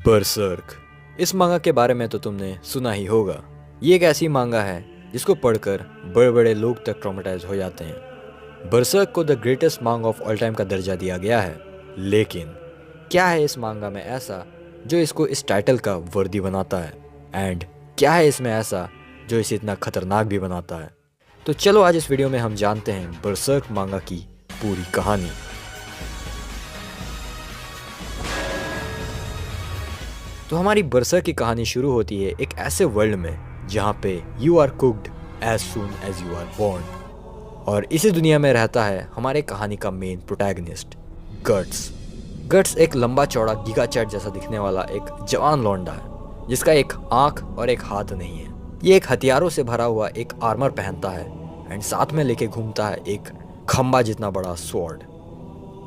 बरसर्क। इस मांगा के बारे में तो तुमने सुना ही होगा। ये एक ऐसी मांगा है जिसको पढ़कर बड़े बड़े लोग तक ट्रॉमेटाइज हो जाते हैं। बरसर्क को द ग्रेटेस्ट मांगा ऑफ ऑल टाइम का दर्जा दिया गया है। लेकिन क्या है इस मांगा में ऐसा जो इसको इस टाइटल का वर्दी बनाता है, एंड क्या है इसमें ऐसा जो इसे इतना खतरनाक भी बनाता है? तो चलो आज इस वीडियो में हम जानते हैं बरसर्क मांगा की पूरी कहानी। तो हमारी बरसर्क की कहानी शुरू होती है एक ऐसे वर्ल्ड में जहाँ पे you are cooked as soon as you are born. और इसी दुनिया में रहता है हमारे कहानी का मेन प्रोटैगनिस्ट गट्स। गट्स एक लंबा चौड़ा गीगा चैट जैसा दिखने वाला एक जवान लौंडा है जिसका एक आंख और एक हाथ नहीं है। ये एक हथियारों से भरा हुआ एक आर्मर पहनता है एंड साथ में लेके घूमता है एक खंबा जितना बड़ा स्वॉर्ड।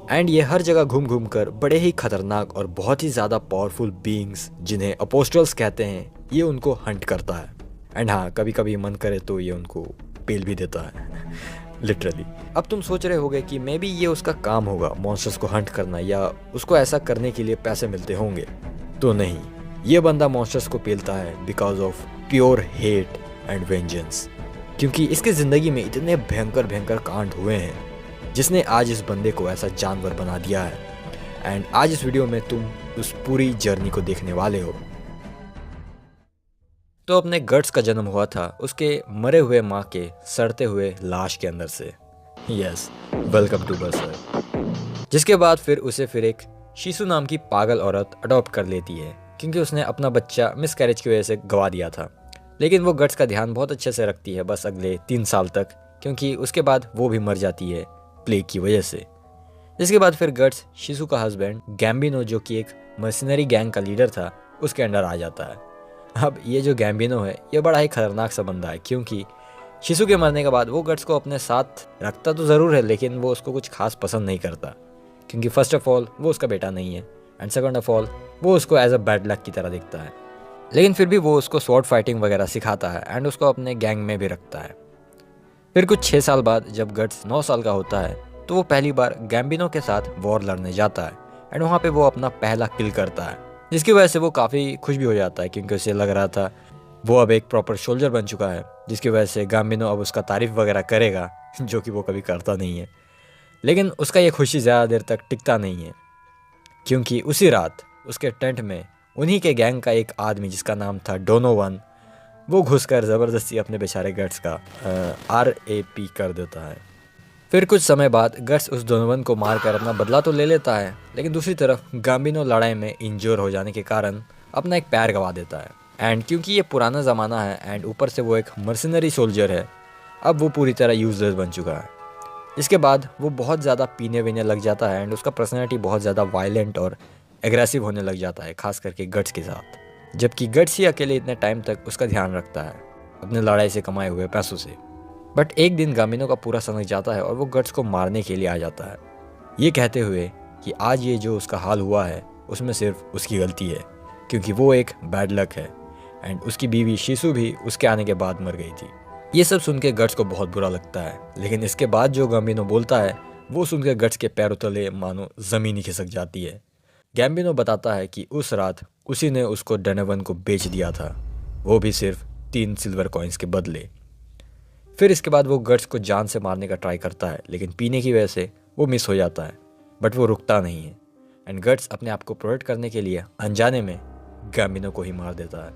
एंड ये हर जगह घूम घूम कर बड़े ही खतरनाक और बहुत ही ज़्यादा पावरफुल बीइंग्स जिन्हें अपोस्टल्स कहते हैं, ये उनको हंट करता है। एंड हाँ, कभी कभी मन करे तो ये उनको पेल भी देता है लिटरली। अब तुम सोच रहे होगे कि मे बी ये उसका काम होगा मॉन्स्टर्स को हंट करना, या उसको ऐसा करने के लिए पैसे मिलते होंगे। तो नहीं, ये बंदा मॉन्स्टर्स को पेलता है because of pure hate and vengeance. क्योंकि इसकी ज़िंदगी में इतने भयंकर भयंकर कांड हुए हैं जिसने आज इस बंदे को ऐसा जानवर बना दिया है। एंड आज इस वीडियो में तुम उस पूरी जर्नी को देखने वाले हो। तो अपने गट्स का जन्म हुआ था उसके मरे हुए माँ के सड़ते हुए लाश के अंदर से। Yes, welcome to Berserk. जिसके बाद फिर एक शीशु नाम की पागल औरत अडॉप्ट कर लेती है क्योंकि उसने अपना बच्चा मिसकैरेज की वजह से गंवा दिया था। लेकिन वो गट्स का ध्यान बहुत अच्छे से रखती है, बस अगले 3 साल तक, क्योंकि उसके बाद वो भी मर जाती है प्लेग की वजह से। इसके बाद फिर गट्स शिशु का हस्बैंड गैम्बिनो, जो कि एक मर्सिनरी गैंग का लीडर था, उसके अंडर आ जाता है। अब ये जो गैम्बिनो है ये बड़ा ही खतरनाक सा बंदा है, क्योंकि शिशु के मरने के बाद वो गट्स को अपने साथ रखता तो ज़रूर है लेकिन वो उसको कुछ खास पसंद नहीं करता। क्योंकि फर्स्ट ऑफ ऑल वो उसका बेटा नहीं है, एंड सेकंड ऑफ ऑल वो उसको एज अ बैड लक की तरह दिखता है। लेकिन फिर भी वो उसको स्वॉर्ड फाइटिंग वगैरह सिखाता है एंड उसको अपने गैंग में भी रखता है। फिर कुछ 6 साल बाद जब गट्स 9 साल का होता है तो वो पहली बार गैम्बिनो के साथ वॉर लड़ने जाता है एंड वहाँ पे वो अपना पहला किल करता है, जिसकी वजह से वो काफ़ी खुश भी हो जाता है क्योंकि उसे लग रहा था वो अब एक प्रॉपर सोल्जर बन चुका है, जिसकी वजह से गैम्बिनो अब उसका तारीफ वगैरह करेगा जो कि वो कभी करता नहीं है। लेकिन उसका ये खुशी ज़्यादा देर तक टिकता नहीं है, क्योंकि उसी रात उसके टेंट में उन्हीं के गैंग का एक आदमी जिसका नाम था डोनोवन, वो घुसकर ज़बरदस्ती अपने बेचारे गट्स का RAP कर देता है। फिर कुछ समय बाद गट्स उस डोनोवन को मारकर अपना बदला तो ले लेता है, लेकिन दूसरी तरफ गैम्बिनो लड़ाई में इंजोर हो जाने के कारण अपना एक पैर गंवा देता है। एंड क्योंकि ये पुराना ज़माना है एंड ऊपर से वो एक मर्सिनरी सोल्जर है, अब वो पूरी तरह यूजलेस बन चुका है। इसके बाद वो बहुत ज़्यादा पीने वीने लग जाता है एंड उसका पर्सनैलिटी बहुत ज़्यादा वायलेंट और एग्रेसिव होने लग जाता है, खास करके गट्स के साथ। जबकि गट्स ही अकेले इतने टाइम तक उसका ध्यान रखता है अपने लड़ाई से कमाए हुए पैसों से। बट एक दिन गैम्बिनो का पूरा सनक जाता है और वो गट्स को मारने के लिए आ जाता है, ये कहते हुए कि आज ये जो उसका हाल हुआ है उसमें सिर्फ उसकी गलती है, क्योंकि वो एक बैड लक है एंड उसकी बीवी शिशु भी उसके आने के बाद मर गई थी। ये सब सुन के गट्स को बहुत बुरा लगता है, लेकिन इसके बाद जो गैम्बिनो बोलता है वो सुनकर गट्स के पैरों तले मानो ज़मीन ही खिसक जाती है। गैम्बिनो बताता है कि उस रात उसी ने उसको डोनोवन को बेच दिया था, वो भी सिर्फ 3 सिल्वर कॉइन्स के बदले। फिर इसके बाद वो गट्स को जान से मारने का ट्राई करता है, लेकिन पीने की वजह से वो मिस हो जाता है, बट वो रुकता नहीं है एंड गट्स अपने आप को प्रोटेक्ट करने के लिए अनजाने में गैम्बिनो को ही मार देता है।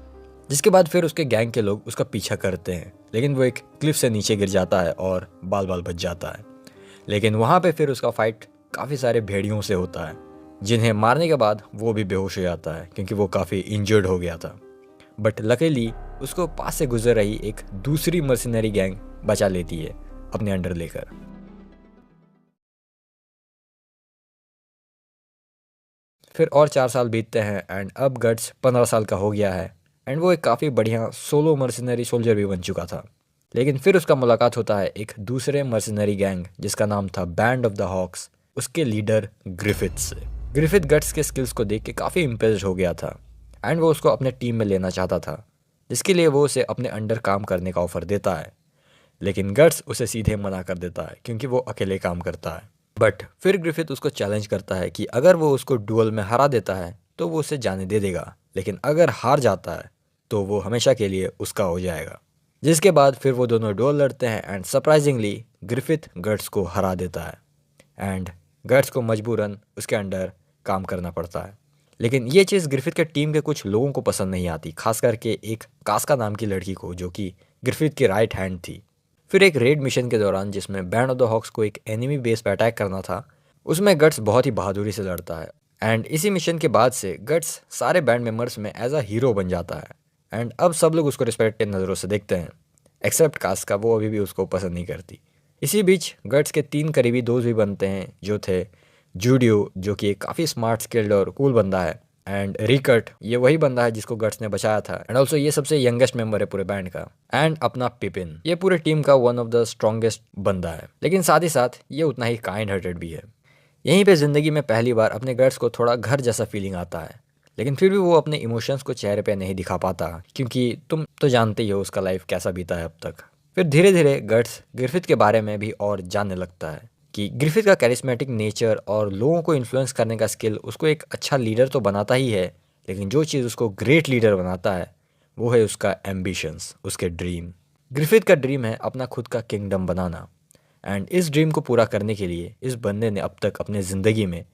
जिसके बाद फिर उसके गैंग के लोग उसका पीछा करते हैं, लेकिन वो एक क्लिफ से नीचे गिर जाता है और बाल बाल बच जाता है। लेकिन वहाँ पे फिर उसका फाइट काफ़ी सारे भेड़ियों से होता है, जिन्हें मारने के बाद वो भी बेहोश हो जाता है क्योंकि वो काफ़ी इंजर्ड हो गया था। बट लकीली उसको पास से गुजर रही एक दूसरी मर्सिनरी गैंग बचा लेती है अपने अंडर लेकर। फिर और 4 साल बीतते हैं एंड अब गट्स 15 साल का हो गया है एंड वो एक काफ़ी बढ़िया सोलो मर्सिनरी सोल्जर भी बन चुका था। लेकिन फिर उसका मुलाकात होता है एक दूसरे मर्सिनरी गैंग जिसका नाम था बैंड ऑफ द हॉक्स, उसके लीडर ग्रिफिथ से। ग्रिफिथ गट्स के स्किल्स को देख के काफ़ी इम्प्रेस्ड हो गया था एंड वो उसको अपने टीम में लेना चाहता था, जिसके लिए वो उसे अपने अंडर काम करने का ऑफर देता है। लेकिन गट्स उसे सीधे मना कर देता है क्योंकि वो अकेले काम करता है। बट फिर ग्रिफिथ उसको चैलेंज करता है कि अगर वो उसको डुअल में हरा देता है तो वो उसे जाने दे देगा, लेकिन अगर हार जाता है तो वो हमेशा के लिए उसका हो जाएगा। जिसके बाद फिर वो दोनों डुएल लड़ते हैं एंड सरप्राइजिंगली ग्रिफिथ गट्स को हरा देता है एंड गट्स को मजबूरन उसके अंडर काम करना पड़ता है। लेकिन ये चीज़ ग्रिफिथ के टीम के कुछ लोगों को पसंद नहीं आती, खास करके एक कास्का नाम की लड़की को, जो कि ग्रिफिथ की राइट हैंड थी। फिर एक रेड मिशन के दौरान जिसमें बैंड ऑफ द हॉक्स को एक एनिमी बेस पर अटैक करना था, उसमें गट्स बहुत ही बहादुरी से लड़ता है एंड इसी मिशन के बाद से गट्स सारे बैंड मेंबर्स में एज अ हीरो बन जाता है एंड अब सब लोग उसको रिस्पेक्ट के नज़रों से देखते हैं, एक्सेप्ट कास्का, वो अभी भी उसको पसंद नहीं करती। इसी बीच गट्स के 3 करीबी दोस्त भी बनते हैं, जो थे जूडियो, जो कि एक काफ़ी स्मार्ट, स्किल्ड और कूल बंदा है, एंड रिकट, ये वही बंदा है जिसको गट्स ने बचाया था, एंड ऑल्सो ये सबसे यंगेस्ट मेंबर है पूरे बैंड का, एंड अपना पिपिन, ये पूरे टीम का वन ऑफ द स्ट्रॉन्गेस्ट बंदा है, लेकिन साथ ही साथ ये उतना ही काइंड हार्टेड भी है। यहीं पे ज़िंदगी में पहली बार अपने गट्स को थोड़ा घर जैसा फीलिंग आता है, लेकिन फिर भी वो अपने इमोशंस को चेहरे पे नहीं दिखा पाता, क्योंकि तुम तो जानते ही हो उसका लाइफ कैसा बीता है अब तक। फिर धीरे धीरे गट्स ग्रिफिथ के बारे में भी और जानने लगता है कि ग्रिफिथ का कैरिस्मेटिक नेचर और लोगों को इन्फ्लुएंस करने का स्किल उसको एक अच्छा लीडर तो बनाता ही है, लेकिन जो चीज़ उसको ग्रेट लीडर बनाता है वो है उसका एम्बिशंस, उसके ड्रीम। ग्रिफिथ का ड्रीम है अपना खुद का किंगडम बनाना, एंड इस ड्रीम को पूरा करने के लिए इस बंदे ने अब तक अपने ज़िंदगी में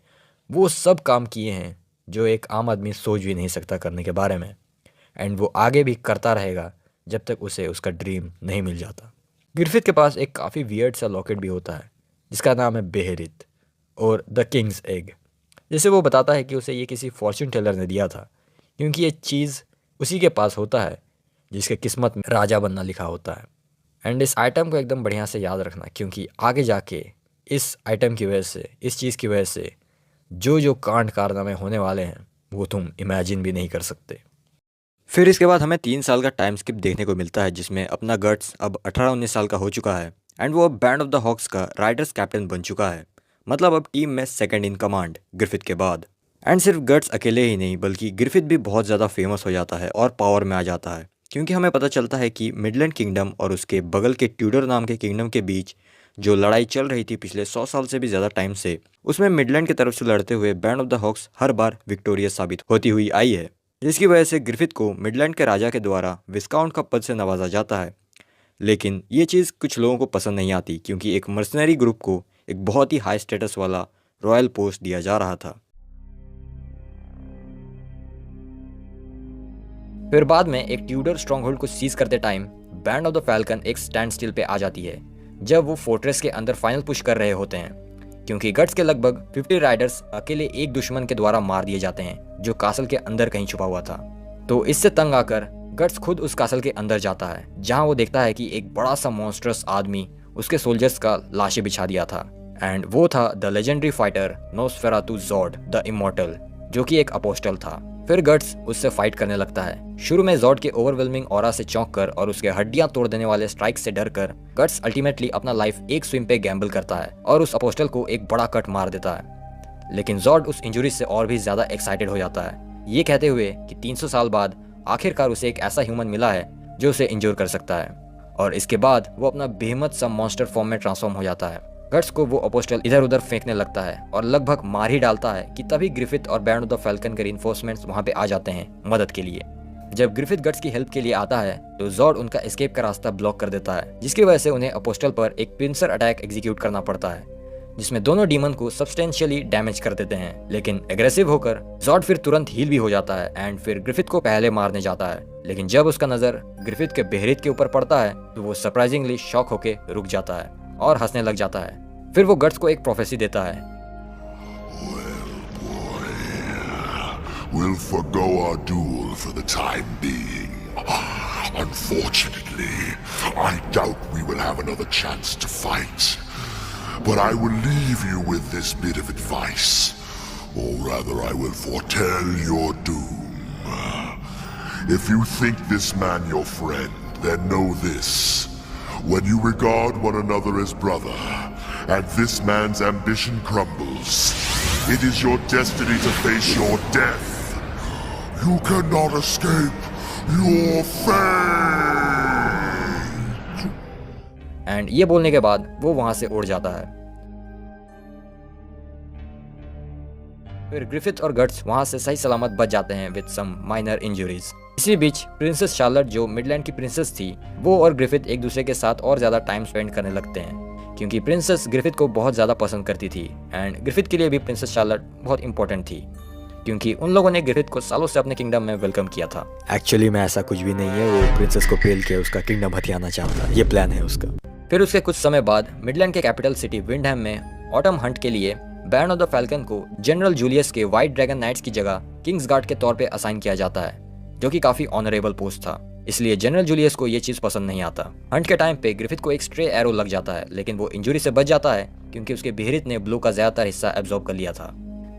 वो सब काम किए हैं जो एक आम आदमी सोच भी नहीं सकता करने के बारे में, एंड वो आगे भी करता रहेगा जब तक उसे उसका ड्रीम नहीं मिल जाता। ग्रिफिथ के पास एक काफ़ी वियर्ड सा लॉकेट भी होता है जिसका नाम है बेहरित और द किंग्स एग, जिसे वो बताता है कि उसे ये किसी फॉर्च्यून टेलर ने दिया था, क्योंकि ये चीज़ उसी के पास होता है जिसके किस्मत में राजा बनना लिखा होता है। एंड इस आइटम को एकदम बढ़िया से याद रखना, क्योंकि आगे जाके इस आइटम की वजह से, इस चीज़ की वजह से जो कांड कारनामे होने वाले हैं वो तुम इमेजिन भी नहीं कर सकते। फिर इसके बाद हमें 3 साल का टाइम स्किप देखने को मिलता है, जिसमें अपना गट्स अब 18-19 साल का हो चुका है एंड वो अब बैंड ऑफ द हॉक्स का राइडर्स कैप्टन बन चुका है, मतलब अब टीम में सेकंड इन कमांड ग्रिफिथ के बाद। एंड सिर्फ गट्स अकेले ही नहीं बल्कि ग्रिफिथ भी बहुत ज़्यादा फेमस हो जाता है और पावर में आ जाता है, क्योंकि हमें पता चलता है कि मिडलैंड किंगडम और उसके बगल के ट्यूडर नाम के किंगडम के बीच जो लड़ाई चल रही थी पिछले 100 साल से भी ज़्यादा टाइम से, उसमें मिडलैंड की तरफ से लड़ते हुए बैंड ऑफ द हॉक्स हर बार विक्टोरियस साबित होती हुई आई है, जिसकी वजह से ग्रिफिथ को मिडलैंड के राजा के द्वारा विस्काउंट का पद से नवाजा जाता है। लेकिन ये चीज़ कुछ लोगों को पसंद नहीं आती, क्योंकि एक मर्सनरी ग्रुप को एक बहुत ही हाई स्टेटस वाला रॉयल पोस्ट दिया जा रहा था। फिर बाद में एक ट्यूडर स्ट्रॉन्गहोल्ड को सीज करते time band of the falcon एक स्टैंड स्टिल पे आ जाती है, जब वो फोर्ट्रेस के अंदर फाइनल पुश कर रहे होते हैं, क्योंकि गट्स के लगभग 50 राइडर्स अकेले एक दुश्मन के द्वारा मार दिए जाते हैं जो कासल के अंदर कहीं छुपा हुआ था। तो इससे तंग आकर गट्स खुद उस कासल के अंदर जाता है, जहां वो देखता है कि एक बड़ा सा मॉन्स्टरस आदमी उसके सोल्जर्स का लाशें बिछा दिया था, एंड वो था the legendary fighter Nosferatu Zord the immortal, जो कि एक अपोस्टल था। फिर गट्स उससे फाइट करने लगता है। शुरू में ज़ॉर्ड के ओवरवेलमिंग ऑरा से चौंक कर और उसके हड्डियां तोड़ देने वाले स्ट्राइक से डर कर गट्स अल्टीमेटली अपना लाइफ एक स्विम पे गैम्बल करता है और उस अपोस्टल को एक बड़ा कट मार देता है। लेकिन ज़ॉर्ड उस इंजरी से और भी ज्यादा एक्साइटेड हो जाता है, ये कहते हुए कि 300 साल बाद आखिरकार उसे एक ऐसा ह्यूमन मिला है जो उसे इंजोर कर सकता है, और इसके बाद वो अपना बेहद सा मॉन्स्टर फॉर्म में ट्रांसफॉर्म हो जाता है। गट्स को वो अपोस्टल इधर उधर फेंकने लगता है और लगभग मार ही डालता है कि तभी ग्रिफिथ और बैंड ऑफ द फैल्कन के रिइंफोर्समेंट्स वहां पे आ जाते हैं मदद के लिए। जब ग्रिफिथ गट्स की हेल्प के लिए आता है तो ज़ॉर्ड उनका एस्केप का रास्ता ब्लॉक कर देता है, जिसकी वजह से उन्हें अपोस्टल पर एक पिंसर अटैक एग्जीक्यूट करना पड़ता है, जिसमें दोनों डीमन को सब्सटेंशियली डैमेज कर देते हैं। लेकिन एग्रेसिव होकर ज़ॉर्ड फिर तुरंत हील भी हो जाता है एंड फिर ग्रिफिथ को पहले मारने जाता है, लेकिन जब उसका नजर ग्रिफिथ के बेहरित के ऊपर पड़ता है तो वो सरप्राइजिंगली शॉक होके रुक जाता है और हंसने लग जाता है। फिर वो गट्स को एक प्रोफेसी देता है। We'll forgo our duel for the time being. Unfortunately, I doubt we will have another chance to fight. But I will leave you with this bit of advice, or rather I will foretell your doom. If you think this man your friend, then know this. When you regard one another as brother, and this man's ambition crumbles, it is your destiny to face your death. You cannot escape your fate. And ये बोलने के बाद वो वहां से उड़ जाता है। फिर ग्रिफिथ और गट्स वहां से सही सलामत बच जाते हैं विद सम माइनर इंजरीज। इसी बीच प्रिंसेस शार्लट जो मिडलैंड की प्रिंसेस थी, वो और ग्रिफिथ एक दूसरे के साथ और ज्यादा टाइम स्पेंड करने लगते हैं, क्योंकि प्रिंसेस ग्रिफिथ को बहुत ज्यादा पसंद करती थी एंड ग्रिफिथ के लिए भी प्रिंसेस शार्लट बहुत इंपॉर्टेंट थी, क्योंकि उन लोगों ने ग्रिफिथ को सालों से अपने किंगडम में वेलकम किया था। एक्चुअली में ऐसा कुछ भी नहीं है, वो प्रिंसेस को पेल के उसका किंगडम हथियाना चाहता है, ये प्लान है उसका। फिर उसके कुछ समय बाद मिडलैंड के कैपिटल सिटी विंडहैम में ऑटम हंट के लिए बैरन ऑफ द फैल्कन को जनरल जूलियस के व्हाइट ड्रैगन नाइट्स की जगह किंग्स गार्ड के तौर पे असाइन किया जाता है, जो कि काफी ऑनरेबल पोस्ट था। इसलिए जनरल जूलियस को ये चीज पसंद नहीं आता। हंट के टाइम पे ग्रिफिथ को एक स्ट्रे एरो लग जाता है, लेकिन वो इंजरी से बच जाता है क्योंकि उसके बिहरित ने ब्लू का ज्यादातर हिस्सा एब्जॉर्ब कर लिया था।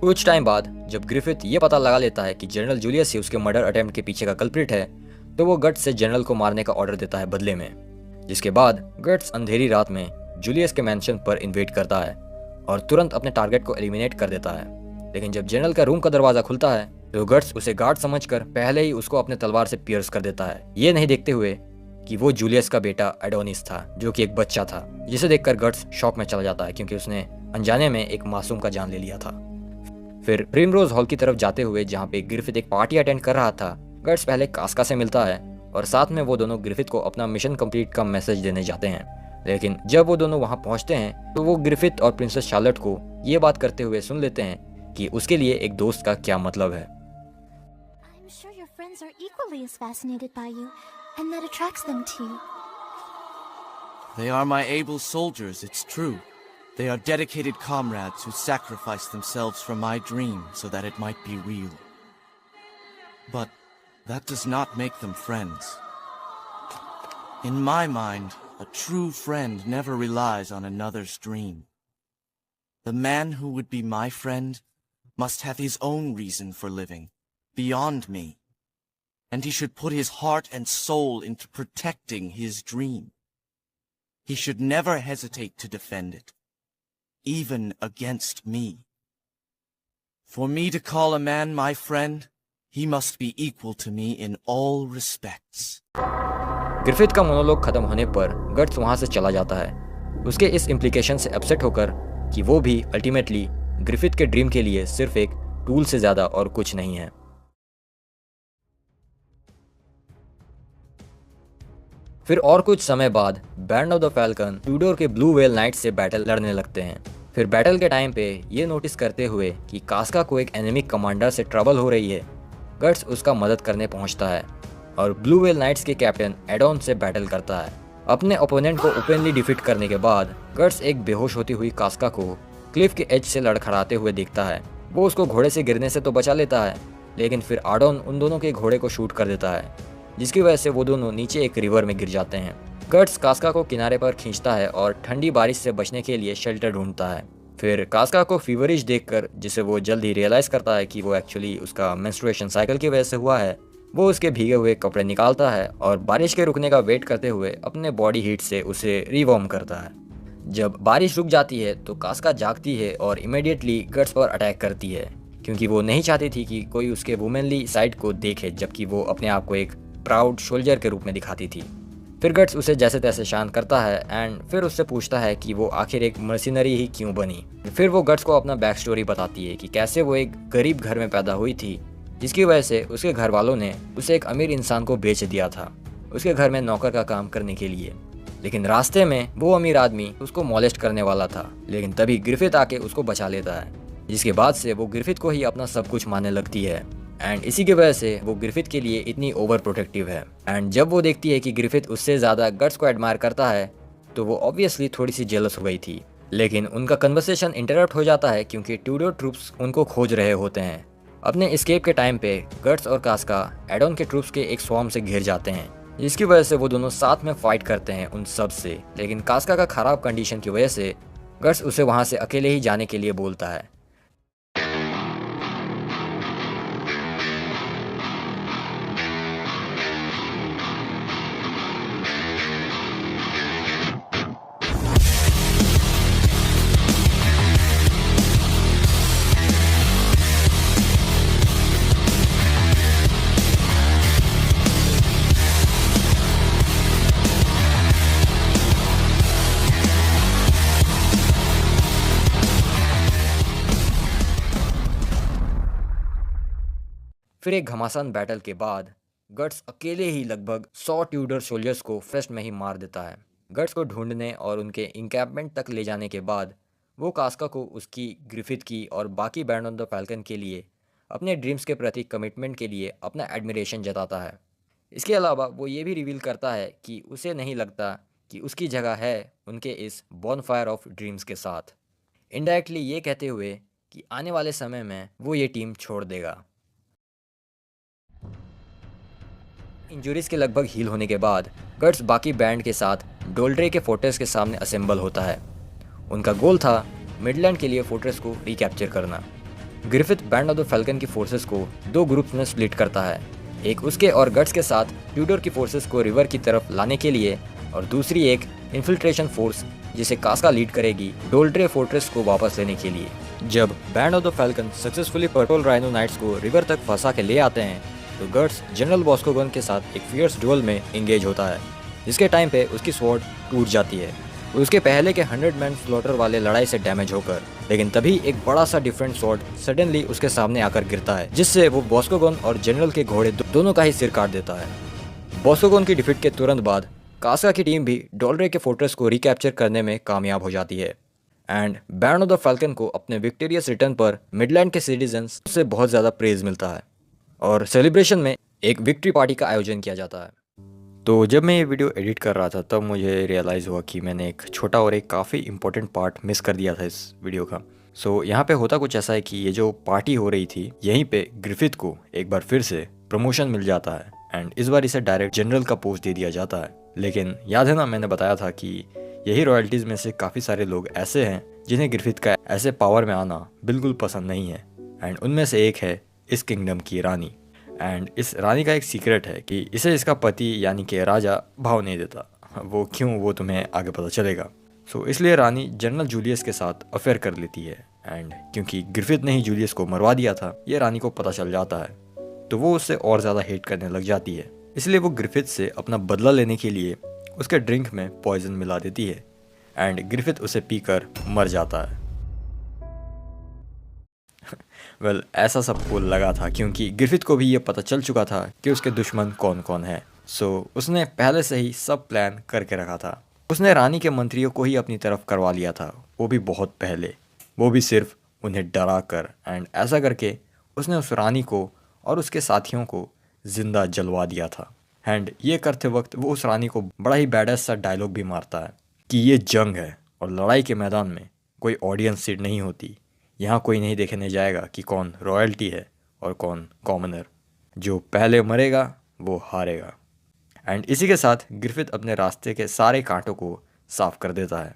कुछ टाइम बाद जब ग्रिफिथ ये पता लगा लेता है कि जनरल जूलियस ही उसके मर्डर अटेम्प्ट के पीछे का कल्प्रिट है, तो वो गट्स से जनरल को मारने का ऑर्डर देता है बदले में। जिसके बाद गट्स अंधेरी रात में जूलियस के मैंशन पर इन्वेड करता है और तुरंत अपने टारगेट को एलिमिनेट कर देता है। लेकिन जब जनरल का रूम का दरवाजा खुलता है तो गट्स उसे गार्ड समझकर पहले ही उसको अपने तलवार से पियर्स कर देता है, ये नहीं देखते हुए कि वो जूलियस का बेटा एडोनिस था, जो कि एक बच्चा था, जिसे देखकर गट्स शॉक में चला जाता है क्योंकि उसने अनजाने में एक मासूम का जान ले लिया था। फिर प्रिमरोज हॉल की तरफ जाते हुए जहाँ पे ग्रिफिथ एक पार्टी अटेंड कर रहा था, गट्स पहले कास्का से मिलता है और साथ में वो दोनों ग्रिफिथ को अपना मिशन कंप्लीट का मैसेज देने जाते हैं। लेकिन जब वो दोनों वहां पहुंचते हैं तो वो ग्रिफिथ और प्रिंसेस शार्लट को ये बात करते हुए सुन लेते हैं कि उसके लिए एक दोस्त का क्या मतलब है। I'm sure your friends are equally as fascinated by you, and that attracts them to you. They are my able soldiers, it's true. They are dedicated comrades who sacrifice themselves for my dream so that it might be real. But that does not make them friends. In my mind, a true friend never relies on another's dream. The man who would be my friend must have his own reason for living, beyond me. And he should put his heart and soul into protecting his dream. He should never hesitate to defend it, even against me. For me to call a man my friend, he must be equal to me in all respects. Griffith का monologue खत्म होने पर guts वहां से चला जाता है, उसके इस इम्प्लीकेशन से अपसेट होकर कि वो भी अल्टीमेटली ग्रिफिथ के ड्रीम के लिए सिर्फ एक टूल से ज्यादा और कुछ नहीं है। फिर और कुछ समय बाद बैरन ऑफ द फैल्कन ट्यूडोर के ब्लू वेल नाइट से बैटल लड़ने लगते हैं। फिर बैटल के टाइम पे ये नोटिस करते हुए कि कास्का को एक एनिमी कमांडर से ट्रबल हो रही है, गट्स उसका मदद करने पहुंचता है और ब्लू वेल नाइट्स के कैप्टन एडोन से बैटल करता है। अपने ओपोनेंट को ओपनली डिफीट करने के बाद गट्स एक बेहोश होती हुई कास्का को क्लिफ के एज से लड़खड़ाते हुए देखता है। वो उसको घोड़े से गिरने से तो बचा लेता है, लेकिन फिर एडोन उन दोनों के घोड़े को शूट कर देता है, जिसकी वजह से वो दोनों नीचे एक रिवर में गिर जाते हैं। गट्स कास्का को किनारे पर खींचता है और ठंडी बारिश से बचने के लिए शेल्टर ढूंढता है। फिर कास्का को फीवरिश देखकर, जिसे वो जल्द ही रियलाइज करता है कि वो एक्चुअली उसका मेंस्ट्रुएशन साइकिल की वजह से हुआ है, वो उसके भीगे हुए कपड़े निकालता है और बारिश के रुकने का वेट करते हुए अपने बॉडी हीट से उसे रिवॉर्म करता है। जब बारिश रुक जाती है तो कास्का जागती है और इमीडिएटली गट्स पर अटैक करती है, क्योंकि वो नहीं चाहती थी कि कोई उसके वुमेनली साइड को देखे, जबकि वो अपने आप को एक प्राउड सोल्जर के रूप में दिखाती थी। फिर गट्स उसे जैसे तैसे शांत करता है एंड फिर उससे पूछता है कि वो आखिर एक मर्सिनरी ही क्यों बनी। फिर वो गट्स को अपना बैक स्टोरी बताती है कि कैसे वो एक गरीब घर में पैदा हुई थी, जिसकी वजह से उसके घर वालों ने उसे एक अमीर इंसान को बेच दिया था उसके घर में नौकर का काम करने के लिए। लेकिन रास्ते में वो अमीर आदमी उसको मॉलेस्ट करने वाला था, लेकिन तभी ग्रिफिथ आके उसको बचा लेता है, जिसके बाद से वो ग्रिफिथ को ही अपना सब कुछ मानने लगती है एंड इसी की वजह से वो ग्रिफिथ के लिए इतनी ओवर प्रोटेक्टिव है। एंड जब वो देखती है कि ग्रिफिथ उससे ज़्यादा गट्स को एडमायर करता है तो वो ऑब्वियसली थोड़ी सी जेलस हो गई थी। लेकिन उनका कन्वर्सेशन इंटरप्ट हो जाता है क्योंकि ट्यूडोर ट्रूप्स उनको खोज रहे होते हैं। अपने एस्केप के टाइम पे गट्स और कास्का एडोन के ट्रूप्स के एक स्वॉर्म से घिर जाते हैं, जिसकी वजह से वो दोनों साथ में फाइट करते हैं उन सब से। लेकिन कास्का का खराब कंडीशन की वजह से गट्स उसे वहां से अकेले ही जाने के लिए बोलता है। फिर एक घमासान बैटल के बाद गट्स अकेले ही लगभग 100 ट्यूडर सोल्जर्स को फर्स्ट में ही मार देता है। गट्स को ढूंढने और उनके इंकैम्पमेंट तक ले जाने के बाद वो कास्का को उसकी, ग्रिफिथ की और बाकी बैंड ऑफ द फैल्कन के लिए अपने ड्रीम्स के प्रति कमिटमेंट के लिए अपना एडमिरेशन जताता है। इसके अलावा वो ये भी रिवील करता है कि उसे नहीं लगता कि उसकी जगह है उनके इस बॉनफायर ऑफ ड्रीम्स के साथ, इनडायरेक्टली ये कहते हुए कि आने वाले समय में वो ये टीम छोड़ देगा। इंजुरीज के लगभग हील होने के बाद गट्स बाकी बैंड के साथ डोल्ड्रे के फोर्ट्रेस के सामने असेंबल होता है। उनका गोल था मिडलैंड के लिए फोर्ट्रेस को रिकैप्चर करना। Griffith band of the falcon की फोर्सेस को 2 ग्रुप्स में स्प्लिट करता है, एक उसके और गट्स के साथ ट्यूडर की फोर्सेस को रिवर की तरफ लाने के लिए और दूसरी एक इन्फिल्ट्रेशन फोर्स जिसे कास्का लीड करेगी डोल्ड्रे फोर्ट्रेस को वापस लेने के लिए। जब Band of the Falcon successfully Purple Rhino Knights को रिवर तक फंसा के ले आते हैं तो गट्स जनरल बॉस्कोगन के साथ एक फियर्स डुअल में एंगेज होता है, जिसके टाइम पे उसकी स्वॉर्ड टूट जाती है उसके पहले के 100 मैन स्लॉटर वाले लड़ाई से डैमेज होकर। लेकिन तभी एक बड़ा सा डिफरेंट स्वॉर्ड सडनली उसके सामने आकर गिरता है, जिससे वो बॉस्कोगन और जनरल के घोड़े दोनों का ही सिर काट देता है। बॉस्कोगन की डिफीट के तुरंत बाद कास्का की टीम भी डोल्ड्रे के फोर्ट्रेस को रिकैप्चर करने में कामयाब हो जाती है and band of the falcon को अपने विक्टोरियस रिटर्न पर मिडलैंड के सिटीजन्स से बहुत ज़्यादा प्रेज मिलता है और सेलिब्रेशन में एक विक्ट्री पार्टी का आयोजन किया जाता है। तो जब मैं ये वीडियो एडिट कर रहा था तब मुझे रियलाइज़ हुआ कि मैंने एक छोटा और एक काफ़ी इंपॉर्टेंट पार्ट मिस कर दिया था इस वीडियो का। सो यहाँ पे होता कुछ ऐसा है कि ये जो पार्टी हो रही थी यहीं पे ग्रिफिथ को एक बार फिर से प्रमोशन मिल जाता है एंड इस बार इसे डायरेक्ट जनरल का पोस्ट दे दिया जाता है। लेकिन याद है ना, मैंने बताया था कि यही रॉयल्टीज़ में से काफ़ी सारे लोग ऐसे हैं जिन्हें ग्रिफिथ का ऐसे पावर में आना बिल्कुल पसंद नहीं है एंड उनमें से एक है इस किंगडम की रानी। एंड इस रानी का एक सीक्रेट है कि इसे इसका पति यानी कि राजा भाव नहीं देता। वो क्यों, वो तुम्हें आगे पता चलेगा। सो इसलिए रानी जनरल जूलियस के साथ अफेयर कर लेती है एंड क्योंकि ग्रिफिथ ने ही जूलियस को मरवा दिया था ये रानी को पता चल जाता है तो वो उससे और ज़्यादा हेट करने लग जाती है। इसलिए वो ग्रिफिथ से अपना बदला लेने के लिए उसके ड्रिंक में पॉइजन मिला देती है एंड ग्रिफिथ उसे पीकर मर जाता है। वेल ऐसा सबको लगा था क्योंकि ग्रिफिथ को भी ये पता चल चुका था कि उसके दुश्मन कौन कौन है। सो उसने पहले से ही सब प्लान करके रखा था। उसने रानी के मंत्रियों को ही अपनी तरफ करवा लिया था, वो भी बहुत पहले, वो भी सिर्फ उन्हें डरा कर। एंड ऐसा करके उसने उस रानी को और उसके साथियों को जिंदा जलवा दिया था। एंड ये करते वक्त वो उस रानी को बड़ा ही बैडेस्ट सा डायलॉग भी मारता है कि ये जंग है और लड़ाई के मैदान में कोई ऑडियंस सीट नहीं होती। यहाँ कोई नहीं देखने जाएगा कि कौन रॉयल्टी है और कौन कॉमनर, जो पहले मरेगा वो हारेगा। एंड इसी के साथ ग्रिफिथ अपने रास्ते के सारे कांटों को साफ कर देता है।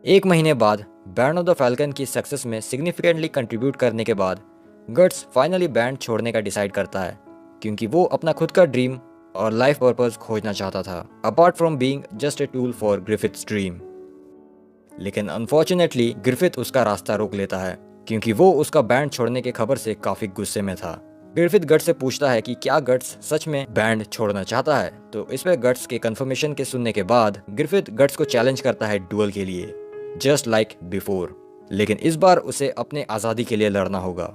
एक महीने बाद बैंड ऑफ द फैल्कन की सक्सेस में सिग्निफिकेंटली कंट्रीब्यूट करने के बाद गट्स फाइनली बैंड छोड़ने का डिसाइड करता है क्योंकि वो अपना खुद का ड्रीम और लाइफ पर्पस खोजना चाहता था apart from being just a tool for Griffiths dream. लेकिन अनफॉर्चुनेटली ग्रिफिथ उसका रास्ता रोक लेता है क्योंकि वो उसका बैंड छोड़ने के खबर से काफी गुस्से में था। ग्रिफिथ गट्स से पूछता है कि क्या गट्स सच में बैंड छोड़ना चाहता है, तो इस पे गट्स के कंफर्मेशन के सुनने के बाद ग्रिफिथ गट्स को चैलेंज करता है डुअल के लिए, जस्ट लाइक बिफोर। लेकिन इस बार उसे अपने आज़ादी के लिए लड़ना होगा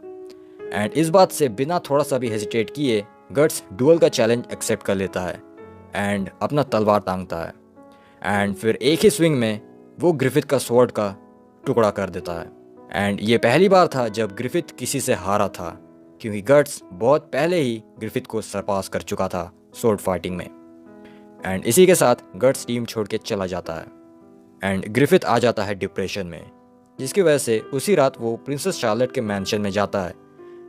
एंड इस बात से बिना थोड़ा सा भी हेजिटेट किए गट्स डुअल का चैलेंज एक्सेप्ट कर लेता है एंड अपना तलवार टांगता है एंड फिर एक ही स्विंग में वो ग्रिफिथ का स्वॉर्ड का टुकड़ा कर देता है। एंड ये पहली बार था जब ग्रिफिथ किसी से हारा था क्योंकि गट्स बहुत पहले ही ग्रिफिथ को सरपास कर चुका था स्वॉर्ड फाइटिंग में। एंड इसी के साथ गट्स टीम छोड़ के चला जाता है एंड ग्रिफिथ आ जाता है डिप्रेशन में, जिसकी वजह से उसी रात वो प्रिंसेस शार्लेट के मैंशन में जाता है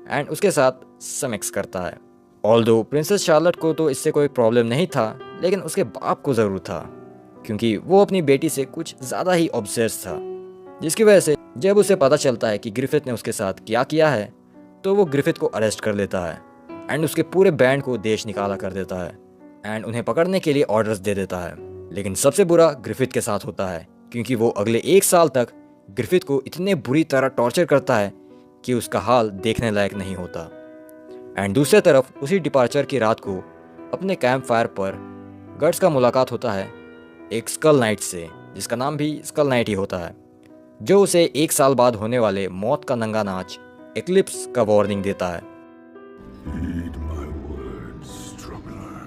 एंड उसके साथ सेक्स करता है। ऑल्दो प्रिंसेस शार्लेट को तो इससे कोई प्रॉब्लम नहीं था, लेकिन उसके बाप को ज़रूर था क्योंकि वो अपनी बेटी से कुछ ज़्यादा ही ऑब्सेस्ड था, जिसकी वजह से जब उसे पता चलता है कि ग्रिफिथ ने उसके साथ क्या किया है तो वो ग्रिफिथ को अरेस्ट कर लेता है एंड उसके पूरे बैंड को देश निकाला कर देता है एंड उन्हें पकड़ने के लिए ऑर्डर्स दे देता है। लेकिन सबसे बुरा ग्रिफिथ के साथ होता है क्योंकि वो अगले 1 साल तक ग्रिफिथ को इतने बुरी तरह टॉर्चर करता है कि उसका हाल देखने लायक नहीं होता। एंड दूसरी तरफ उसी डिपार्चर की रात को अपने कैंप फायर पर गट्स का मुलाकात होता है एक स्कल नाइट से, जिसका नाम भी स्कल नाइट ही होता है, जो उसे 1 साल बाद होने वाले मौत का नंगा नाच एक्लिप्स का वार्निंग देता है। Heed my words, struggler.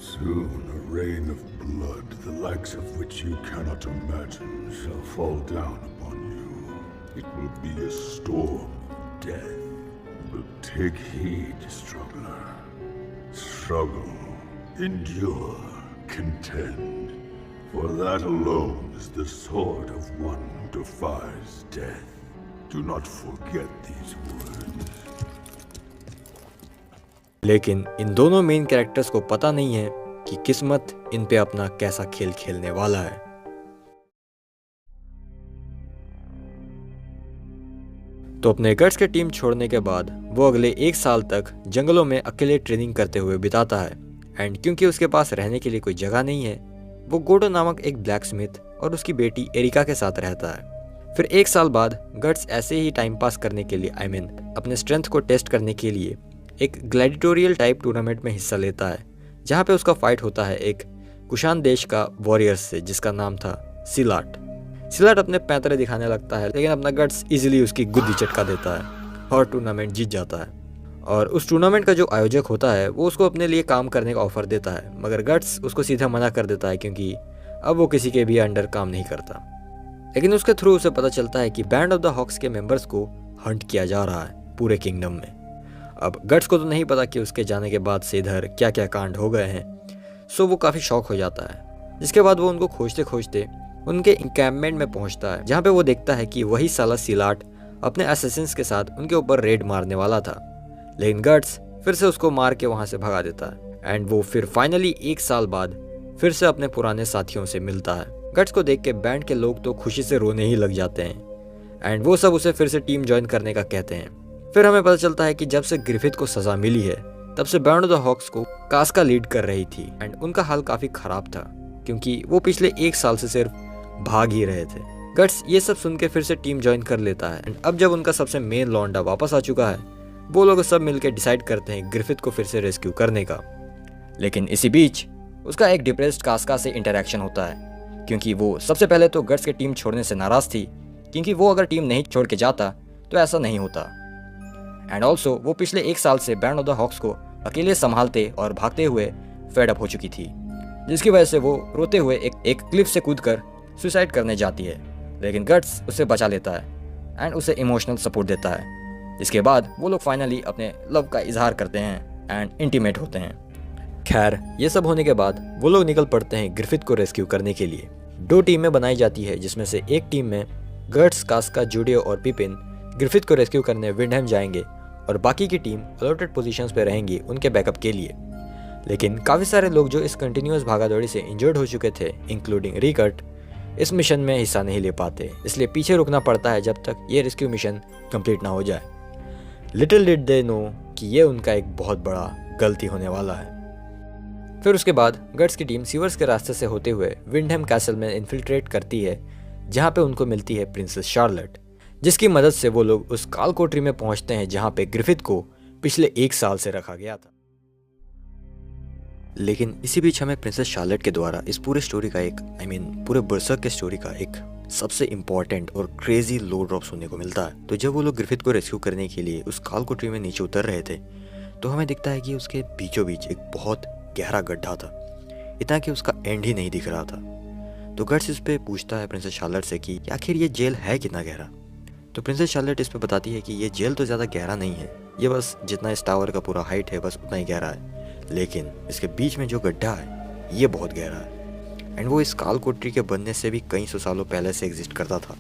Soon a rain of blood, the likes of which you cannot imagine, shall fall down upon you. It will be a storm of death. But take heed, struggler. Struggle, endure, contend. For that alone is the sword of one who defies death. Do not forget these words. लेकिन इन दोनों main characters को पता नहीं है कि किस्मत इन पे अपना कैसा खेल खेलने वाला है। तो अपने गट्स के टीम छोड़ने के बाद वो अगले 1 साल तक जंगलों में अकेले ट्रेनिंग करते हुए बिताता है। एंड क्योंकि उसके पास रहने के लिए कोई जगह नहीं है, वो गोडो नामक एक ब्लैकस्मिथ और उसकी बेटी एरिका के साथ रहता है। फिर 1 साल बाद गट्स ऐसे ही टाइम पास करने के लिए अपने स्ट्रेंथ को टेस्ट करने के लिए एक ग्लैडिटोरियल टाइप टूर्नामेंट में हिस्सा लेता है, जहाँ पे उसका फाइट होता है एक कुशान देश का वॉरियर्स से जिसका नाम था सिलाट। सिलाट अपने पैंतरे दिखाने लगता है, लेकिन अपना गट्स इजीली उसकी गुद्दी चटका देता है और टूर्नामेंट जीत जाता है। और उस टूर्नामेंट का जो आयोजक होता है वो उसको अपने लिए काम करने का ऑफर देता है, मगर गट्स उसको सीधा मना कर देता है क्योंकि अब वो किसी के भी अंडर काम नहीं करता। लेकिन उसके थ्रू उसे पता चलता है कि बैंड ऑफ द हॉक्स के मेंबर्स को हंट किया जा रहा है पूरे किंगडम में। अब गट्स को तो नहीं पता कि उसके जाने के बाद से इधर क्या क्या कांड हो गए हैं, सो वो काफ़ी शॉक हो जाता है। जिसके बाद वो उनको खोजते खोजते उनके इंकैम्पमेंट में पहुंचता है, जहाँ पे वो देखता है कि वही साला सिलाट अपने असैसिन्स के साथ उनके ऊपर रेड मारने वाला था। लेकिन गट्स फिर से उसको मार के वहाँ से भगा देता है एंड वो फिर फाइनली 1 साल बाद फिर से अपने पुराने साथियों से मिलता है। गट्स को देख के बैंड के लोग तो खुशी से रोने ही लग जाते हैं एंड वो सब उसे फिर से टीम ज्वाइन करने का कहते हैं। फिर हमें पता चलता है कि जब से ग्रिफिथ को सजा मिली है तब से बैंड ऑफ द हॉक्स को कास्का लीड कर रही थी एंड उनका हाल काफी खराब था क्योंकि वो पिछले 1 साल से सिर्फ भाग ही रहे थे। गट्स ये सब सुन के फिर से टीम ज्वाइन कर लेता है एंड अब जब उनका सबसे मेन लौंडा वापस आ चुका है, वो लोग सब मिलकर डिसाइड करते हैं ग्रिफिथ को फिर से रेस्क्यू करने का। लेकिन इसी बीच उसका एक डिप्रेस्ड कास्का से इंटरेक्शन होता है क्योंकि वो सबसे पहले तो गट्स के टीम छोड़ने से नाराज थी, क्योंकि वो अगर टीम नहीं छोड़ के जाता तो ऐसा नहीं होता। एंड ऑल्सो वो पिछले 1 साल से बैंड ऑफ द हॉक्स को अकेले संभालते और भागते हुए फेड अप हो चुकी थी, जिसकी वजह से वो रोते हुए एक क्लिफ से कूदकर सुसाइड करने जाती है। लेकिन गट्स उसे बचा लेता है एंड उसे इमोशनल सपोर्ट देता है, जिसके बाद वो लोग फाइनली अपने लव का इजहार करते हैं एंड इंटीमेट होते हैं। खैर ये सब होने के बाद वो लोग निकल पड़ते हैं ग्रिफिथ को रेस्क्यू करने के लिए। 2 टीमें बनाई जाती है, जिसमें से एक टीम में गट्स, कास्का, जूडियो और पिपिन ग्रिफिथ को रेस्क्यू करने विंडहम जाएंगे और बाकी की टीम अलॉटेड पोजीशंस पे रहेंगी उनके बैकअप के लिए। लेकिन काफ़ी सारे लोग जो इस कंटिन्यूअस भागादौड़ी से इंजर्ड हो चुके थे, इंक्लूडिंग रिकट, इस मिशन में हिस्सा नहीं ले पाते, इसलिए पीछे रुकना पड़ता है जब तक ये रेस्क्यू मिशन कंप्लीट ना हो जाए। लिटिल डिड दे नो कि ये उनका एक बहुत बड़ा गलती होने वाला है। फिर उसके बाद गट्स की टीम सीवर्स के रास्ते से होते हुए विंडहम कैसल में इन्फिल्ट्रेट करती है, जहाँ पे उनको मिलती है प्रिंसेस शार्लेट, जिसकी मदद से वो लोग उस काल कोठरी में पहुंचते हैं जहाँ पे ग्रिफिथ को पिछले 1 साल से रखा गया था। लेकिन इसी बीच हमें प्रिंसेस शार्लेट के द्वारा इस पूरे स्टोरी का एक पूरे बर्सर्क के स्टोरी का एक सबसे इम्पॉर्टेंट और क्रेजी लो ड्रॉप सुनने को मिलता है। तो जब वो लोग ग्रिफिथ को रेस्क्यू करने के लिए उस काल कोठरी में नीचे उतर रहे थे, तो हमें दिखता है कि उसके बीचों बीच एक बहुत गहरा गड्ढा था, इतना कि उसका एंड ही नहीं दिख रहा था। तो गट्स इस पे पूछता है प्रिंसेस शार्लेट से कि आखिर ये जेल है कितना गहरा। तो प्रिंसेस शार्लेट इस पे बताती है कि ये जेल तो ज़्यादा गहरा नहीं है, ये बस जितना इस टावर का पूरा हाइट है बस उतना ही गहरा है, लेकिन इसके बीच में जो गड्ढा है ये बहुत गहरा है एंड वो इस काल कोठरी के बनने से भी कई 100 सालों पहले से एग्जिस्ट करता था।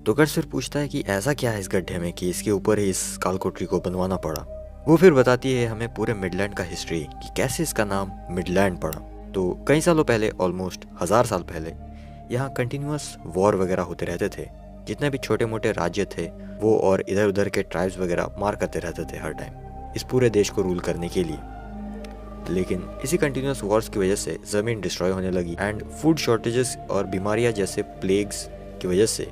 तो गट्स फिर पूछता है कि ऐसा क्या है इस गड्ढे में कि इसके ऊपर ही इस काल कोठरी को बनवाना पड़ा। वो फिर बताती है हमें पूरे मिडलैंड का हिस्ट्री कि कैसे इसका नाम मिडलैंड पड़ा। तो कई सालों पहले, ऑलमोस्ट 1000 साल पहले, यहाँ कंटिन्यूअस वॉर वगैरह होते रहते थे। जितने भी छोटे मोटे राज्य थे वो और इधर उधर के ट्राइब्स वगैरह मार करते रहते थे हर टाइम इस पूरे देश को रूल करने के लिए। लेकिन इसी कंटिन्यूअस वॉर्स की वजह से ज़मीन डिस्ट्रॉय होने लगी एंड फूड शॉर्टेजेस और बीमारियाँ जैसे प्लेग्स की वजह से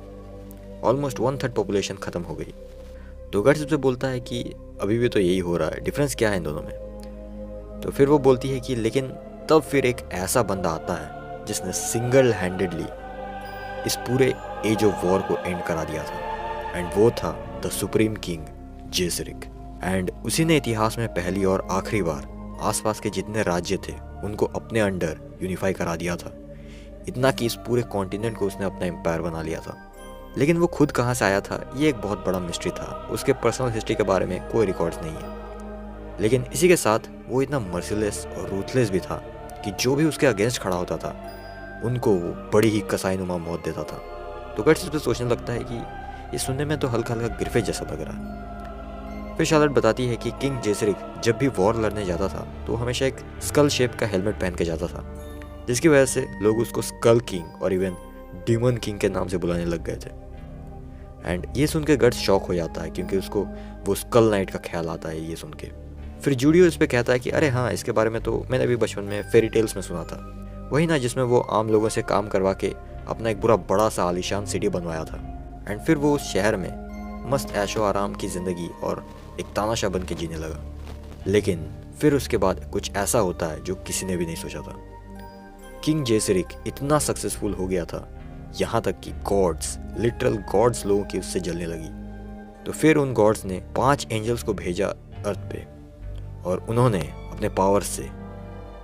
ऑलमोस्ट 1/3 पॉपुलेशन ख़त्म हो गई। तो गट्स से बोलता है कि अभी भी तो यही हो रहा है, डिफरेंस क्या है इन दोनों में। तो फिर वो बोलती है कि लेकिन तब फिर एक ऐसा बंदा आता है जिसने सिंगल हैंडेडली इस पूरे एज ऑफ वॉर को एंड करा दिया था, एंड वो था द सुप्रीम किंग जेसरिक। एंड उसी ने इतिहास में पहली और आखिरी बार आसपास के जितने राज्य थे उनको अपने अंडर यूनिफाई करा दिया था, इतना कि इस पूरे कॉन्टिनेंट को उसने अपना एम्पायर बना लिया था। लेकिन वो खुद कहाँ से आया था ये एक बहुत बड़ा मिस्ट्री था, उसके पर्सनल हिस्ट्री के बारे में कोई रिकॉर्ड्स नहीं है। लेकिन इसी के साथ वो इतना मर्सिलेस और रूथलेस भी था कि जो भी उसके अगेंस्ट खड़ा होता था उनको वो बड़ी ही कसाईनुमा मौत देता था। तो गट्स इस पर सोचने लगता है कि ये सुनने में तो हल्का हल्का ग्रिफिथ जैसा लग रहा है। फिर शार्लेट बताती है कि किंग जेसरिक जब भी वॉर लड़ने जाता था तो हमेशा एक स्कल शेप का हेलमेट पहन के जाता था, जिसकी वजह से लोग उसको स्कल किंग और इवन डीमन किंग के नाम से बुलाने लग गए थे। एंड ये सुन के गट्स शॉक हो जाता है क्योंकि उसको वो स्कल नाइट का ख्याल आता है ये सुन के। फिर जूडियो इस पे कहता है कि अरे हाँ, इसके बारे में तो मैंने भी बचपन में फेरी टेल्स में सुना था, वही ना जिसमें वो आम लोगों से काम करवा के अपना एक पूरा बड़ा सा आलीशान सिटी बनवाया था। एंड फिर वो उस शहर में मस्त ऐशो आराम की ज़िंदगी और एक तानाशाह बन के जीने लगा। लेकिन फिर उसके बाद कुछ ऐसा होता है जो किसी ने भी नहीं सोचा था। किंग जेसरिक इतना सक्सेसफुल हो गया था यहाँ तक कि गॉड्स, लिटरल गॉड्स लोगों की उससे जलने लगी। तो फिर उन गॉड्स ने 5 एंजल्स को भेजा अर्थ पे और उन्होंने अपने पावर से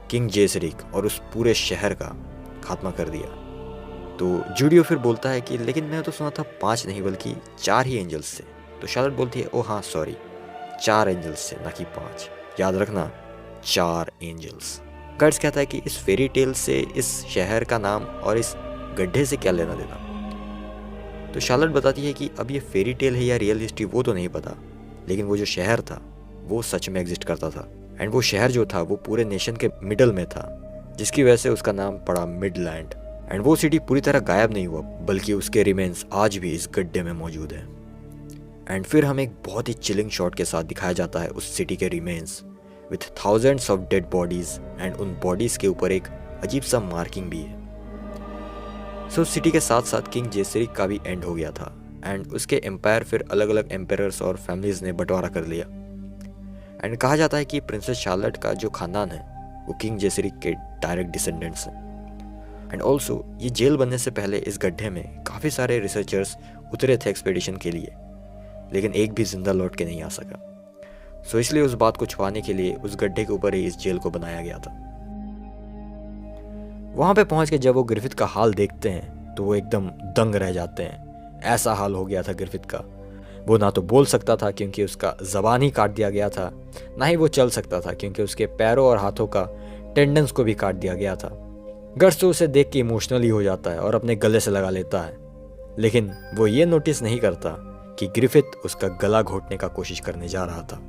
किंग जेसरिक और उस पूरे शहर का खात्मा कर दिया। तो जूडियो फिर बोलता है कि लेकिन मैं तो सुना था 5 नहीं बल्कि 4 ही एंजल्स से। तो शार्लेट बोलती है ओ हाँ सॉरी, 4 एंजल्स से ना कि 5, याद रखना 4 एंजल्स। गट्स कहता है कि इस फेरी टेल से इस शहर का नाम और इस गड्ढे से क्या लेना देना। तो शार्लेट बताती है कि अब ये फेरी टेल है या रियल हिस्ट्री वो तो नहीं पता, लेकिन वो जो शहर था वो सच में एग्जिस्ट करता था। एंड वो शहर जो था वो पूरे नेशन के मिडल में था, जिसकी वजह से उसका नाम पड़ा मिडलैंड। एंड वो सिटी पूरी तरह गायब नहीं हुआ बल्कि उसके रिमेन्स आज भी इस गड्ढे में मौजूद है। एंड फिर हमें एक बहुत ही चिलिंग शॉट के साथ दिखाया जाता है उस सिटी के remains with thousands of dead bodies, and उन बॉडीज के ऊपर एक अजीब सा मार्किंग भी है। सो सिटी के साथ साथ किंग जेसरिक का भी एंड हो गया था एंड उसके एम्पायर फिर अलग अलग एम्पायर्स और फैमिलीज ने बंटवारा कर लिया। एंड कहा जाता है कि प्रिंसेस शार्लेट का जो खानदान है वो किंग जेसरिक के डायरेक्ट डिसेंडेंट्स हैं। एंड ऑल्सो ये जेल बनने से पहले इस गड्ढे में काफ़ी सारे रिसर्चर्स उतरे थे एक्सपेडिशन के लिए, लेकिन एक भी जिंदा लौट के नहीं आ सका। सो इसलिए उस बात को छुपाने के लिए उस गड्ढे के ऊपर ही इस जेल को बनाया गया था। वहाँ पे पहुँच के जब वो ग्रिफिथ का हाल देखते हैं तो वो एकदम दंग रह जाते हैं। ऐसा हाल हो गया था ग्रिफिथ का, वो ना तो बोल सकता था क्योंकि उसका ज़बान ही काट दिया गया था, ना ही वो चल सकता था क्योंकि उसके पैरों और हाथों का टेंडन्स को भी काट दिया गया था। गट्स तो उसे देख के इमोशनली हो जाता है और अपने गले से लगा लेता है, लेकिन वो ये नोटिस नहीं करता कि ग्रिफिथ उसका गला घोटने का कोशिश करने जा रहा था।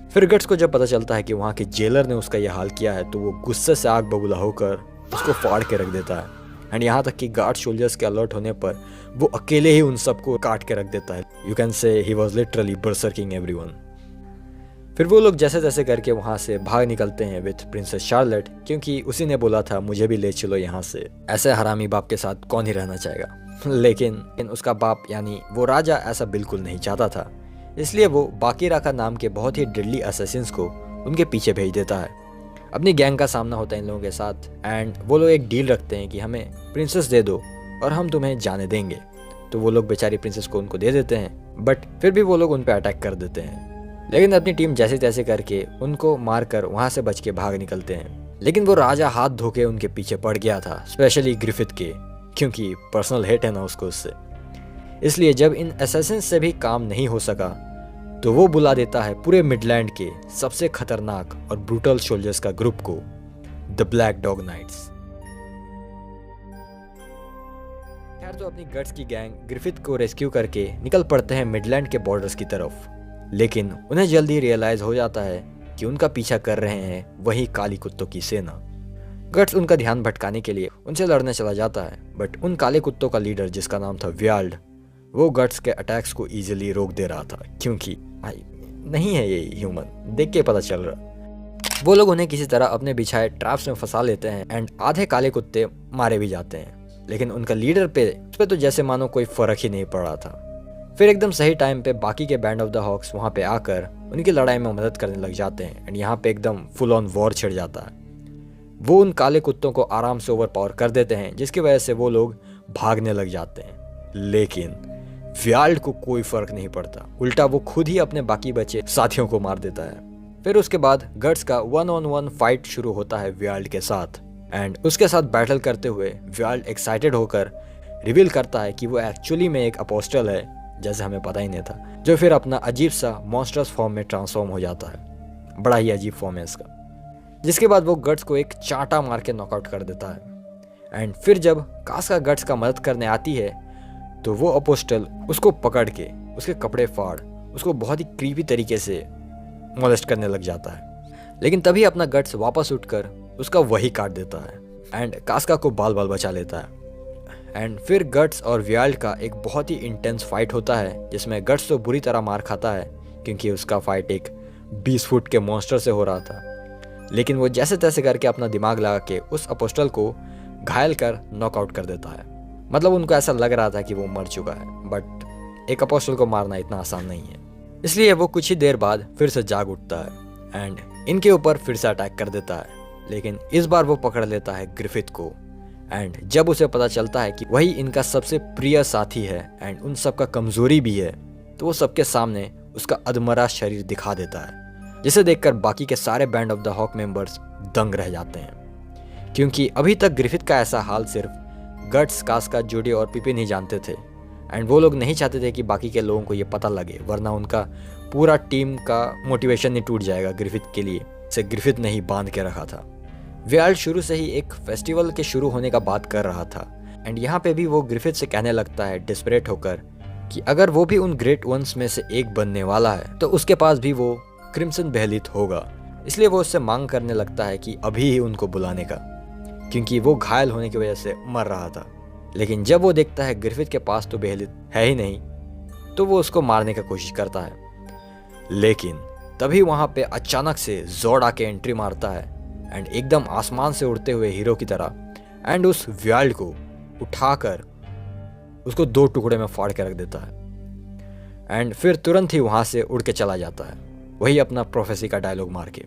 फिर गट्स को जब पता चलता है कि वहाँ के जेलर ने उसका यह हाल किया है तो वो गुस्से से आग बबूला होकर उसको फाड़ के रख देता है। एंड यहाँ तक कि गार्ड सोल्जर्स के अलर्ट होने पर वो अकेले ही उन सबको काट के रख देता है। You can say he was literally berserking everyone. फिर वो लोग जैसे तैसे करके वहाँ से भाग निकलते हैं विथ प्रिंसेस शार्लेट, क्योंकि उसी ने बोला था मुझे भी ले चलो यहाँ से, ऐसे हरामी बाप के साथ कौन ही रहना चाहेगा। लेकिन उसका बाप यानी वो राजा ऐसा बिल्कुल नहीं चाहता था, इसलिए वो बाकीरा का नाम के बहुत ही डेडली असैसिन्स को उनके पीछे भेज देता है। अपनी गैंग का सामना होता है इन लोगों के साथ एंड वो लोग एक डील रखते हैं कि हमें प्रिंसेस दे दो और हम तुम्हें जाने देंगे। तो वो लोग बेचारी प्रिंसेस को उनको दे देते हैं, बट फिर भी वो लोग उन पर अटैक कर देते हैं। लेकिन अपनी टीम जैसे तैसे करके उनको मारकर वहाँ से बच के भाग निकलते हैं। लेकिन वो राजा हाथ धो के उनके पीछे पड़ गया था, स्पेशली ग्रिफिथ के, क्योंकि पर्सनल हेट है ना उसको उससे। इसलिए जब इन असैसिन्स से भी काम नहीं हो सका तो वो बुला देता है पूरे मिडलैंड के सबसे खतरनाक और ब्रूटल सोल्जर्स का ग्रुप को, द ब्लैक डॉग नाइट्स। खैर तो अपनी गट्स की गैंग ग्रिफिथ को रेस्क्यू करके निकल पड़ते हैं मिडलैंड के बॉर्डर्स की तरफ, लेकिन उन्हें जल्दी रियलाइज हो जाता है कि उनका पीछा कर रहे हैं वही काली कुत्तों की सेना। गट्स उनका ध्यान भटकाने के लिए उनसे लड़ने चला जाता है, बट उन काले कुत्तों का लीडर जिसका नाम था व्याल्ड, वो गट्स के अटैक्स को इजीली रोक दे रहा था, क्योंकि भाई नहीं है ये ह्यूमन, देख के पता चल रहा। वो लोग उन्हें किसी तरह अपने बिछाए ट्रैप्स में फंसा लेते हैं एंड आधे काले कुत्ते मारे भी जाते हैं, लेकिन उनका लीडर उस पे तो जैसे मानो कोई फर्क ही नहीं पड़ रहा था। फिर एकदम सही टाइम पे बाकी के बैंड ऑफ द हॉक्स वहाँ पे आकर उनकी लड़ाई में मदद करने लग जाते हैं एंड यहाँ पे एकदम फुल ऑन वॉर छिड़ जाता है। वो उन काले कुत्तों को आराम से ओवरपावर कर देते हैं, जिसकी वजह से वो लोग भागने लग जाते हैं। लेकिन व्याल्ड को कोई फर्क नहीं पड़ता, उल्टा वो खुद ही अपने बाकी बचे साथियों को मार देता है। फिर उसके बाद गट्स का 1-on-1 फाइट शुरू होता है व्याल्ड के साथ, एंड उसके साथ बैटल करते हुए व्याल्ड एक्साइटेड होकर रिवील करता है कि वो एक्चुअली में एक अपोस्टल है, जैसे हमें पता ही नहीं था, जो फिर अपना अजीब सा मॉन्स्टर्स फॉर्म में ट्रांसफॉर्म हो जाता है। बड़ा ही अजीब फॉर्म है इसका। जिसके बाद वो गट्स को एक चांटा मार के नॉकआउट कर देता है। एंड फिर जब कास्का गट्स का मदद करने आती है तो वो अपोस्टल उसको पकड़ के उसके कपड़े फाड़ उसको बहुत ही क्रीपी तरीके से मोलेस्ट करने लग जाता है। लेकिन तभी अपना गट्स वापस उठकर उसका वही काट देता है एंड कास्का को बाल बाल बचा लेता है। एंड फिर गट्स और व्याल्ड का एक बहुत ही इंटेंस फाइट होता है, जिसमें गट्स तो बुरी तरह मार खाता है क्योंकि उसका फाइट एक 20 फुट के मॉन्स्टर से हो रहा था। लेकिन वो जैसे तैसे करके अपना दिमाग लगा के उस अपोस्टल को घायल कर नॉकआउट कर देता है। मतलब उनको ऐसा लग रहा था कि वो मर चुका है, बट एक अपोस्टल को मारना इतना आसान नहीं है। इसलिए वो कुछ ही देर बाद फिर से जाग उठता है एंड इनके ऊपर फिर से अटैक कर देता है। लेकिन इस बार वो पकड़ लेता है ग्रिफिथ को, एंड जब उसे पता चलता है कि वही इनका सबसे प्रिय साथी है एंड उन सबका कमजोरी भी है, तो वो सबके सामने उसका अधमरा शरीर दिखा देता है, जिसे देखकर बाकी के सारे Band of the Hawk members दंग रह जाते हैं। क्योंकि अभी तक ग्रिफिथ का ऐसा हाल सिर्फ गट्स, कास्का, जूडी और पिपिन ही जानते थे, एंड वो लोग नहीं चाहते थे कि बाकी के लोगों को ये पता लगे, वरना उनका पूरा टीम का मोटिवेशन ही टूट जाएगा ग्रिफिथ के लिए, से ग्रिफिथ ने ही बांध के रखा था। व्याल्ड शुरू से ही एक फेस्टिवल के शुरू होने का बात कर रहा था, एंड यहाँ पे भी वो ग्रिफिथ से कहने लगता है डिस्परेट होकर कि अगर वो भी उन ग्रेट वंस में से एक बनने वाला है तो उसके पास भी वो क्रिम्सन बेहलित होगा। इसलिए वो उससे मांग करने लगता है कि अभी ही उनको बुलाने का, क्योंकि वो घायल होने की वजह से मर रहा था। लेकिन जब वो देखता है ग्रिफिथ के पास तो बेहलित है ही नहीं, तो वो उसको मारने की कोशिश करता है। लेकिन तभी वहां पे अचानक से जोर्ड आके एंट्री मारता है एंड एकदम आसमान से उड़ते हुए हीरो की तरह, एंड उस व्याल्ड को उठाकर उसको 2 टुकड़े में फाड़ के रख देता है। एंड फिर तुरंत ही वहां से उड़ के चला जाता है, वही अपना प्रोफेसी का डायलॉग मार के।